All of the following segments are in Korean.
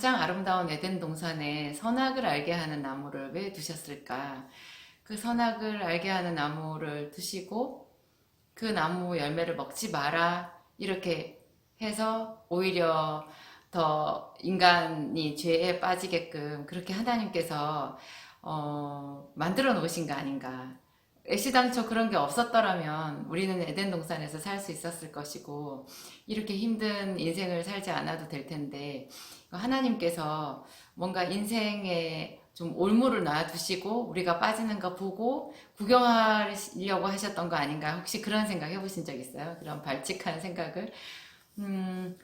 가장 아름다운 에덴 동산에 선악을 알게 하는 나무를 왜 두셨을까? 그 선악을 알게 하는 나무를 두시고 그 나무 열매를 먹지 마라 이렇게 해서 오히려 더 인간이 죄에 빠지게끔 그렇게 하나님께서 만들어 놓으신 거 아닌가. 애시당초 그런 게 없었더라면 우리는 에덴 동산에서 살 수 있었을 것이고 이렇게 힘든 인생을 살지 않아도 될 텐데 하나님께서 뭔가 인생에 좀 올무를 놔두시고 우리가 빠지는 거 보고 구경하려고 하셨던 거 아닌가. 혹시 그런 생각 해보신 적 있어요? 그런 발칙한 생각을? 음,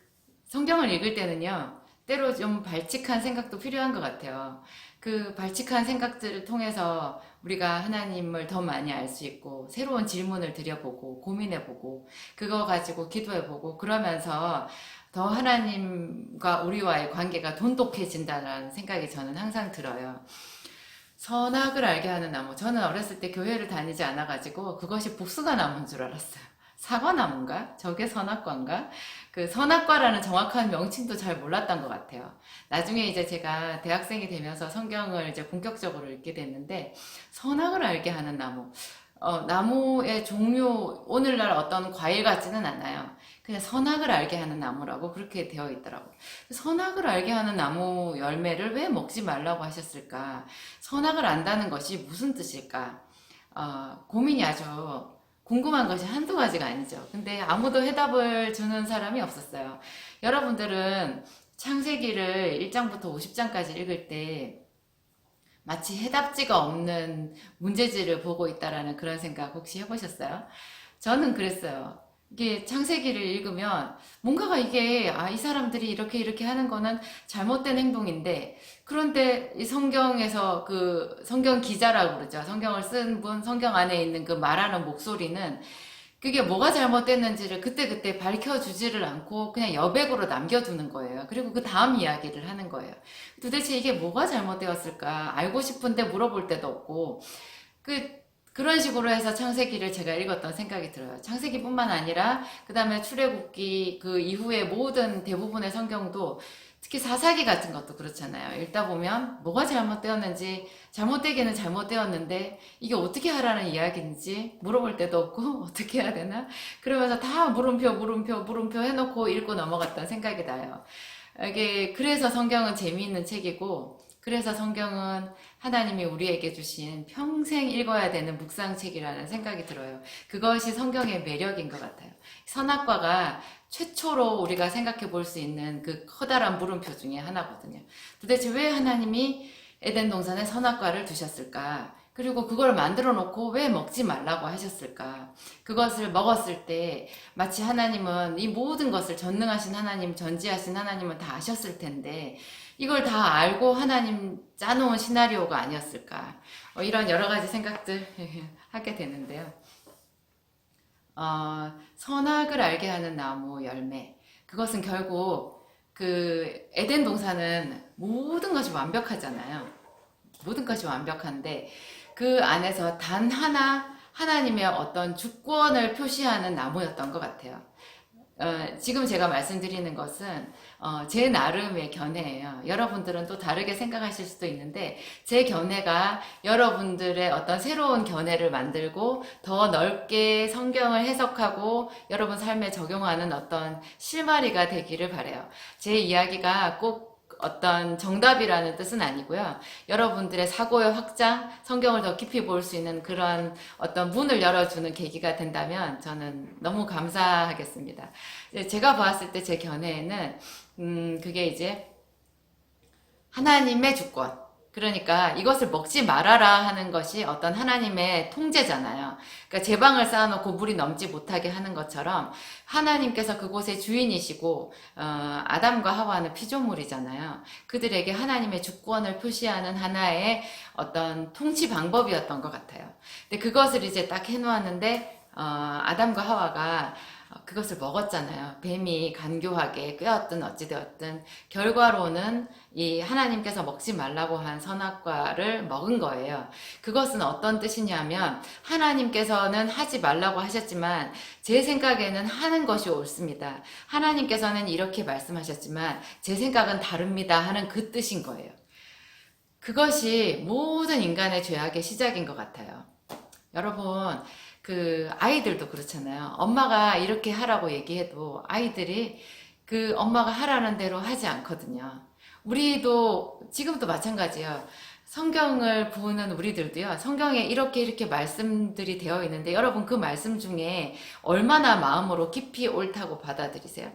성경을 읽을 때는요, 때로 좀 발칙한 생각도 필요한 것 같아요. 그 발칙한 생각들을 통해서 우리가 하나님을 더 많이 알 수 있고, 새로운 질문을 드려보고, 고민해보고, 그거 가지고 기도해보고, 그러면서 더 하나님과 우리와의 관계가 돈독해진다는 생각이 저는 항상 들어요. 선악을 알게 하는 나무. 저는 어렸을 때 교회를 다니지 않아가지고 그것이 복숭아 나무인 줄 알았어요. 사과나무인가? 저게 선악과인가? 그 선악과라는 정확한 명칭도 잘 몰랐던 것 같아요. 나중에 이제 제가 대학생이 되면서 성경을 이제 본격적으로 읽게 됐는데, 선악을 알게 하는 나무. 나무의 종류, 오늘날 어떤 과일 같지는 않아요. 그냥 선악을 알게 하는 나무라고 그렇게 되어 있더라고요. 선악을 알게 하는 나무 열매를 왜 먹지 말라고 하셨을까? 선악을 안다는 것이 무슨 뜻일까? 고민이 아주 궁금한 것이 한두 가지가 아니죠. 근데 아무도 해답을 주는 사람이 없었어요. 여러분들은 창세기를 1장부터 50장까지 읽을 때 마치 해답지가 없는 문제지를 보고 있다라는 그런 생각 혹시 해보셨어요? 저는 그랬어요. 이게 창세기를 읽으면 뭔가가 이게 이 사람들이 이렇게 하는 거는 잘못된 행동인데, 그런데 이 성경에서 그 성경 기자라고 그러죠. 성경을 쓴 분, 성경 안에 있는 그 말하는 목소리는 그게 뭐가 잘못됐는지를 그때그때 밝혀주지를 않고 그냥 여백으로 남겨두는 거예요. 그리고 그 다음 이야기를 하는 거예요. 도대체 이게 뭐가 잘못되었을까? 알고 싶은데 물어볼 데도 없고, 그런 식으로 해서 창세기를 제가 읽었던 생각이 들어요. 창세기뿐만 아니라, 그 다음에 출애굽기 그 이후에 모든 대부분의 성경도 특히 사사기 같은 것도 그렇잖아요. 읽다 보면 뭐가 잘못되었는지, 잘못되기는 잘못되었는데 이게 어떻게 하라는 이야기인지 물어볼 데도 없고 어떻게 해야 되나? 그러면서 다 물음표 해놓고 읽고 넘어갔던 생각이 나요. 이게 그래서 성경은 재미있는 책이고, 그래서 성경은 하나님이 우리에게 주신 평생 읽어야 되는 묵상책이라는 생각이 들어요. 그것이 성경의 매력인 것 같아요. 선악과가 최초로 우리가 생각해 볼 수 있는 그 커다란 물음표 중에 하나거든요. 도대체 왜 하나님이 에덴 동산에 선악과를 두셨을까? 그리고 그걸 만들어 놓고 왜 먹지 말라고 하셨을까? 그것을 먹었을 때 마치 하나님은 이 모든 것을 전능하신 하나님, 전지하신 하나님은 다 아셨을 텐데 이걸 다 알고 하나님 짜놓은 시나리오가 아니었을까? 이런 여러 가지 생각들 하게 되는데요. 선악을 알게 하는 나무 열매. 그것은 결국 그 에덴 동산은 모든 것이 완벽하잖아요. 모든 것이 완벽한데 그 안에서 단 하나 하나님의 어떤 주권을 표시하는 나무였던 것 같아요. 지금 제가 말씀드리는 것은 제 나름의 견해예요. 여러분들은 또 다르게 생각하실 수도 있는데 제 견해가 여러분들의 어떤 새로운 견해를 만들고 더 넓게 성경을 해석하고 여러분 삶에 적용하는 어떤 실마리가 되기를 바라요. 제 이야기가 꼭 어떤 정답이라는 뜻은 아니고요. 여러분들의 사고의 확장, 성경을 더 깊이 볼 수 있는 그런 어떤 문을 열어주는 계기가 된다면 저는 너무 감사하겠습니다. 제가 봤을 때 제 견해에는, 그게 이제 하나님의 주권. 그러니까 이것을 먹지 말아라 하는 것이 어떤 하나님의 통제잖아요. 그러니까 제 방을 쌓아놓고 물이 넘지 못하게 하는 것처럼 하나님께서 그곳의 주인이시고 아담과 하와는 피조물이잖아요. 그들에게 하나님의 주권을 표시하는 하나의 어떤 통치 방법이었던 것 같아요. 근데 그것을 이제 딱 해놓았는데 아담과 하와가 그것을 먹었잖아요. 뱀이 간교하게 꿰었든 어찌되었든 결과로는 이 하나님께서 먹지 말라고 한 선악과를 먹은 거예요. 그것은 어떤 뜻이냐면 하나님께서는 하지 말라고 하셨지만 제 생각에는 하는 것이 옳습니다. 하나님께서는 이렇게 말씀하셨지만 제 생각은 다릅니다 하는 그 뜻인 거예요. 그것이 모든 인간의 죄악의 시작인 것 같아요. 여러분, 그 아이들도 그렇잖아요. 엄마가 이렇게 하라고 얘기해도 아이들이 그 엄마가 하라는 대로 하지 않거든요. 우리도 지금도 마찬가지예요. 성경을 보는 우리들도요. 성경에 이렇게 말씀들이 되어 있는데 여러분 그 말씀 중에 얼마나 마음으로 깊이 옳다고 받아들이세요?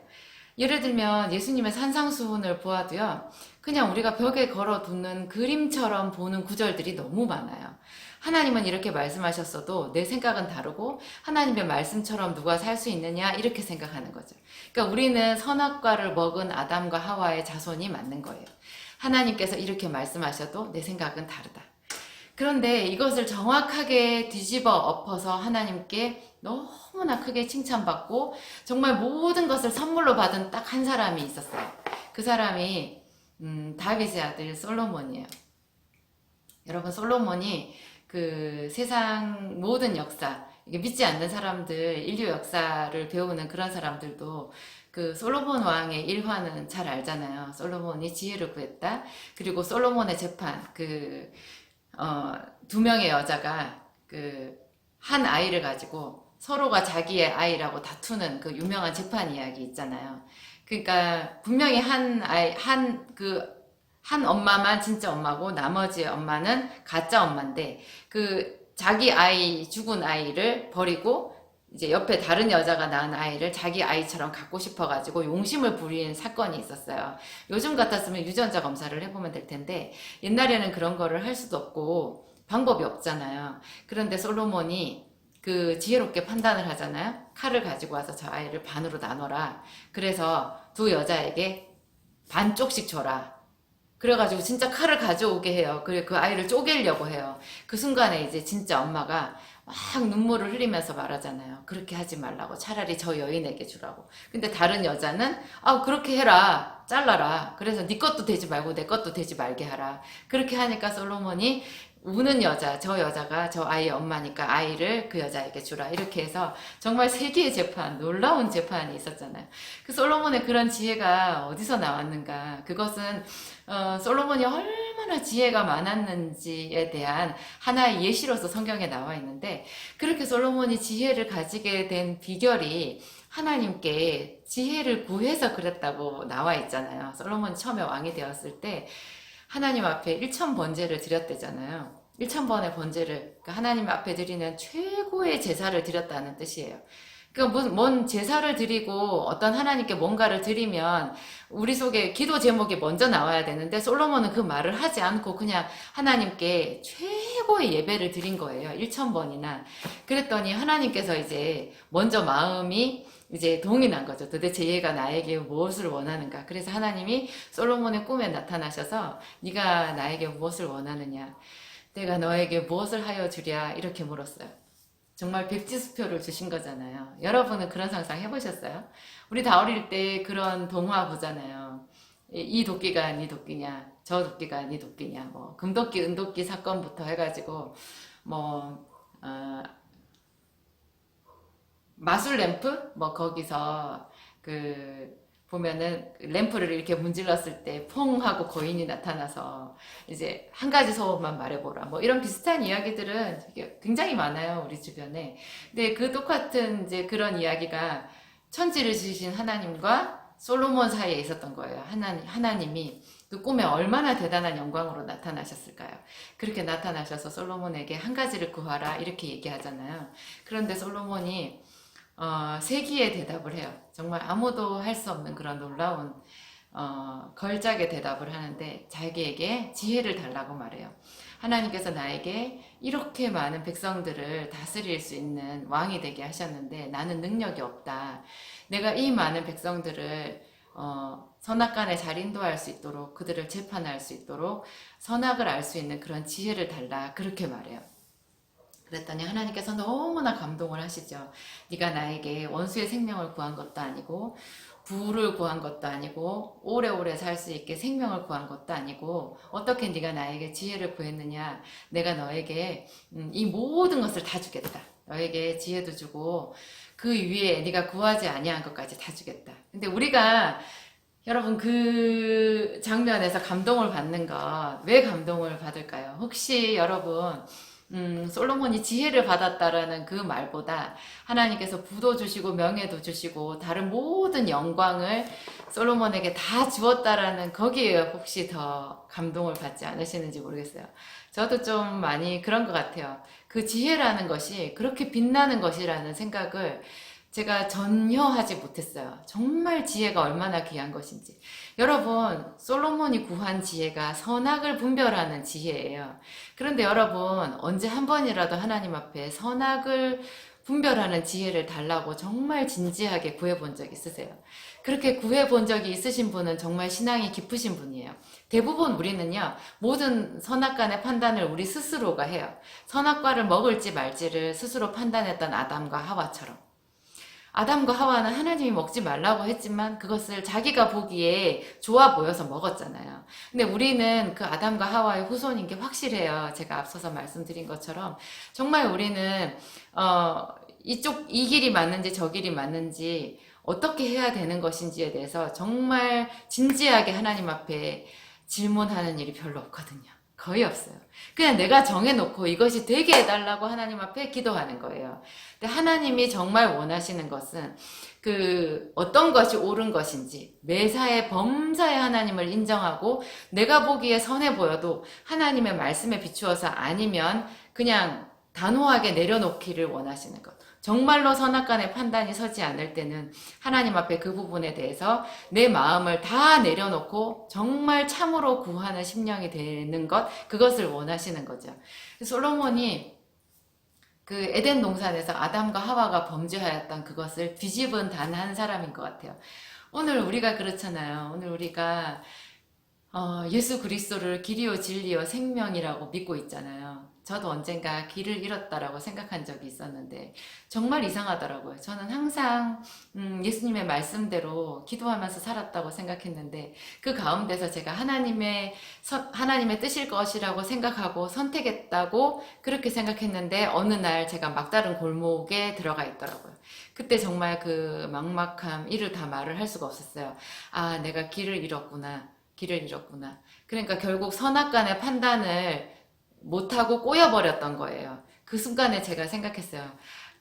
예를 들면 예수님의 산상수훈을 보아도요. 그냥 우리가 벽에 걸어두는 그림처럼 보는 구절들이 너무 많아요. 하나님은 이렇게 말씀하셨어도 내 생각은 다르고 하나님의 말씀처럼 누가 살 수 있느냐 이렇게 생각하는 거죠. 그러니까 우리는 선악과를 먹은 아담과 하와의 자손이 맞는 거예요. 하나님께서 이렇게 말씀하셔도 내 생각은 다르다. 그런데 이것을 정확하게 뒤집어 엎어서 하나님께 너무나 크게 칭찬받고 정말 모든 것을 선물로 받은 딱 한 사람이 있었어요. 그 사람이 다윗의 아들 솔로몬이에요. 여러분 솔로몬이 그 세상 모든 역사, 이게 믿지 않는 사람들, 인류 역사를 배우는 그런 사람들도 그 솔로몬 왕의 일화는 잘 알잖아요. 솔로몬이 지혜를 구했다. 그리고 솔로몬의 재판, 두 명의 여자가 한 아이를 가지고 서로가 자기의 아이라고 다투는 그 유명한 재판 이야기 있잖아요. 그러니까 분명히 한 엄마만 진짜 엄마고 나머지 엄마는 가짜 엄마인데 자기 아이 죽은 아이를 버리고 이제 옆에 다른 여자가 낳은 아이를 자기 아이처럼 갖고 싶어가지고 용심을 부린 사건이 있었어요. 요즘 같았으면 유전자 검사를 해보면 될 텐데 옛날에는 그런 거를 할 수도 없고 방법이 없잖아요. 그런데 솔로몬이 그 지혜롭게 판단을 하잖아요. 칼을 가지고 와서 저 아이를 반으로 나눠라. 그래서 두 여자에게 반쪽씩 줘라. 그래가지고 진짜 칼을 가져오게 해요. 그래 그 아이를 쪼개려고 해요. 그 순간에 이제 진짜 엄마가 막 눈물을 흘리면서 말하잖아요. 그렇게 하지 말라고. 차라리 저 여인에게 주라고. 근데 다른 여자는 그렇게 해라. 잘라라. 그래서 네 것도 되지 말고 내 것도 되지 말게 하라. 그렇게 하니까 솔로몬이 우는 여자, 저 여자가 저 아이의 엄마니까 아이를 그 여자에게 주라. 이렇게 해서 정말 세계의 재판, 놀라운 재판이 있었잖아요. 그 솔로몬의 그런 지혜가 어디서 나왔는가? 그것은 솔로몬이 얼마나 지혜가 많았는지에 대한 하나의 예시로서 성경에 나와 있는데 그렇게 솔로몬이 지혜를 가지게 된 비결이 하나님께 지혜를 구해서 그랬다고 나와 있잖아요. 솔로몬이 처음에 왕이 되었을 때 하나님 앞에 1000번제를 드렸대잖아요. 1000번의 번제를 그러니까 하나님 앞에 드리는 최고의 제사를 드렸다는 뜻이에요. 그러니까 뭔 제사를 드리고 어떤 하나님께 뭔가를 드리면 우리 속에 기도 제목이 먼저 나와야 되는데 솔로몬은 그 말을 하지 않고 그냥 하나님께 최고의 예배를 드린 거예요. 1000번이나. 그랬더니 하나님께서 이제 먼저 마음이 이제 동이 난 거죠. 도대체 얘가 나에게 무엇을 원하는가. 그래서 하나님이 솔로몬의 꿈에 나타나셔서 네가 나에게 무엇을 원하느냐. 내가 너에게 무엇을 하여 주랴. 이렇게 물었어요. 정말 백지수표를 주신 거잖아요. 여러분은 그런 상상 해보셨어요? 우리 다 어릴 때 그런 동화 보잖아요. 이 도끼가 네 도끼냐, 저 도끼가 네 도끼냐, 뭐 금도끼, 은도끼 사건부터 해가지고 뭐 마술 램프? 뭐 거기서 보면은 램프를 이렇게 문질렀을 때 퐁 하고 거인이 나타나서 이제 한 가지 소원만 말해보라. 뭐 이런 비슷한 이야기들은 굉장히 많아요. 우리 주변에. 근데 그 똑같은 이제 그런 이야기가 천지를 지으신 하나님과 솔로몬 사이에 있었던 거예요. 하나님이 그 꿈에 얼마나 대단한 영광으로 나타나셨을까요? 그렇게 나타나셔서 솔로몬에게 한 가지를 구하라 이렇게 얘기하잖아요. 그런데 솔로몬이 세기의 대답을 해요. 정말 아무도 할 수 없는 그런 놀라운 걸작의 대답을 하는데 자기에게 지혜를 달라고 말해요. 하나님께서 나에게 이렇게 많은 백성들을 다스릴 수 있는 왕이 되게 하셨는데 나는 능력이 없다. 내가 이 많은 백성들을 선악간에 잘 인도할 수 있도록 그들을 재판할 수 있도록 선악을 알 수 있는 그런 지혜를 달라 그렇게 말해요. 그랬더니 하나님께서 너무나 감동을 하시죠. 네가 나에게 원수의 생명을 구한 것도 아니고 부를 구한 것도 아니고 오래오래 살 수 있게 생명을 구한 것도 아니고 어떻게 네가 나에게 지혜를 구했느냐. 내가 너에게 이 모든 것을 다 주겠다. 너에게 지혜도 주고 그 위에 네가 구하지 아니한 것까지 다 주겠다. 근데 우리가 여러분 그 장면에서 감동을 받는 것, 왜 감동을 받을까요? 혹시 여러분 솔로몬이 지혜를 받았다라는 그 말보다 하나님께서 부도 주시고 명예도 주시고 다른 모든 영광을 솔로몬에게 다 주었다라는 거기에 혹시 더 감동을 받지 않으시는지 모르겠어요. 저도 좀 많이 그런 것 같아요. 그 지혜라는 것이 그렇게 빛나는 것이라는 생각을 제가 전혀 하지 못했어요. 정말 지혜가 얼마나 귀한 것인지. 여러분, 솔로몬이 구한 지혜가 선악을 분별하는 지혜예요. 그런데 여러분, 언제 한 번이라도 하나님 앞에 선악을 분별하는 지혜를 달라고 정말 진지하게 구해본 적 있으세요? 그렇게 구해본 적이 있으신 분은 정말 신앙이 깊으신 분이에요. 대부분 우리는요, 모든 선악간의 판단을 우리 스스로가 해요. 선악과를 먹을지 말지를 스스로 판단했던 아담과 하와처럼. 아담과 하와는 하나님이 먹지 말라고 했지만 그것을 자기가 보기에 좋아 보여서 먹었잖아요. 근데 우리는 그 아담과 하와의 후손인 게 확실해요. 제가 앞서서 말씀드린 것처럼 정말 우리는 이 길이 맞는지 저 길이 맞는지 어떻게 해야 되는 것인지에 대해서 정말 진지하게 하나님 앞에 질문하는 일이 별로 없거든요. 거의 없어요. 그냥 내가 정해놓고 이것이 되게 해달라고 하나님 앞에 기도하는 거예요. 근데 하나님이 정말 원하시는 것은 그 어떤 것이 옳은 것인지 매사에 범사에 하나님을 인정하고 내가 보기에 선해 보여도 하나님의 말씀에 비추어서 아니면 그냥 단호하게 내려놓기를 원하시는 것. 정말로 선악간의 판단이 서지 않을 때는 하나님 앞에 그 부분에 대해서 내 마음을 다 내려놓고 정말 참으로 구하는 심령이 되는 것, 그것을 원하시는 거죠. 솔로몬이 그 에덴 동산에서 아담과 하와가 범죄하였던 그것을 뒤집은 단 한 사람인 것 같아요. 오늘 우리가 그렇잖아요. 오늘 우리가 예수 그리스도를 길이요 진리요 생명이라고 믿고 있잖아요. 저도 언젠가 길을 잃었다라고 생각한 적이 있었는데 정말 이상하더라고요. 저는 항상 예수님의 말씀대로 기도하면서 살았다고 생각했는데 그 가운데서 제가 하나님의 뜻일 것이라고 생각하고 선택했다고 그렇게 생각했는데 어느 날 제가 막다른 골목에 들어가 있더라고요. 그때 정말 그 막막함, 이를 다 말을 할 수가 없었어요. 아, 내가 길을 잃었구나. 길을 잃었구나. 그러니까 결국 선악간의 판단을 못하고 꼬여버렸던 거예요. 그 순간에 제가 생각했어요.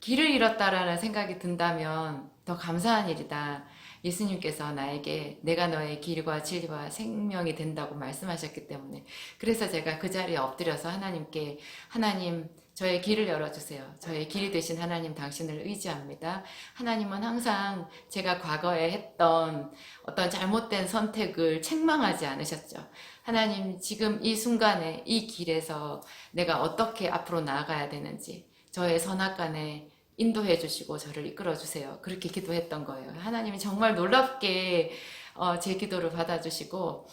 길을 잃었다라는 생각이 든다면 더 감사한 일이다. 예수님께서 나에게 내가 너의 길과 진리와 생명이 된다고 말씀하셨기 때문에. 그래서 제가 그 자리에 엎드려서 하나님께 하나님 저의 길을 열어주세요. 저의 길이 되신 하나님 당신을 의지합니다. 하나님은 항상 제가 과거에 했던 어떤 잘못된 선택을 책망하지 않으셨죠. 하나님 지금 이 순간에 이 길에서 내가 어떻게 앞으로 나아가야 되는지 저의 선악간에 인도해 주시고 저를 이끌어 주세요. 그렇게 기도했던 거예요. 하나님이 정말 놀랍게 제 기도를 받아주시고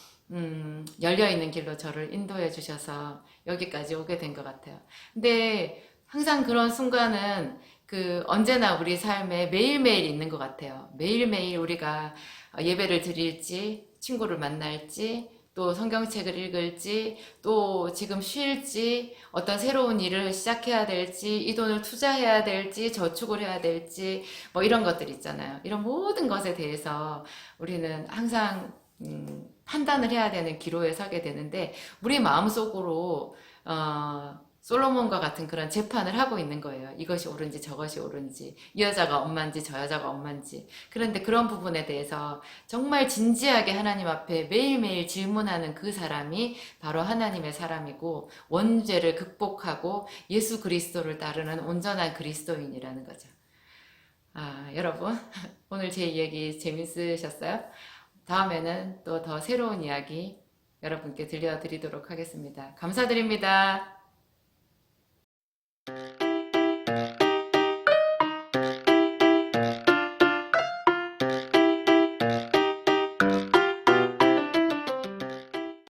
열려있는 길로 저를 인도해 주셔서 여기까지 오게 된 것 같아요. 근데 항상 그런 순간은 그 언제나 우리 삶에 매일매일 있는 것 같아요. 매일매일 우리가 예배를 드릴지, 친구를 만날지, 또 성경책을 읽을지, 또 지금 쉴지, 어떤 새로운 일을 시작해야 될지, 이 돈을 투자해야 될지, 저축을 해야 될지, 뭐 이런 것들 있잖아요. 이런 모든 것에 대해서 우리는 항상 판단을 해야 되는 기로에 서게 되는데 우리 마음속으로 솔로몬과 같은 그런 재판을 하고 있는 거예요. 이것이 옳은지 저것이 옳은지 이 여자가 엄마인지 저 여자가 엄마인지. 그런데 그런 부분에 대해서 정말 진지하게 하나님 앞에 매일매일 질문하는 그 사람이 바로 하나님의 사람이고 원죄를 극복하고 예수 그리스도를 따르는 온전한 그리스도인이라는 거죠. 여러분 오늘 제 이야기 재밌으셨어요? 다음에는 또 더 새로운 이야기 여러분께 들려드리도록 하겠습니다. 감사드립니다.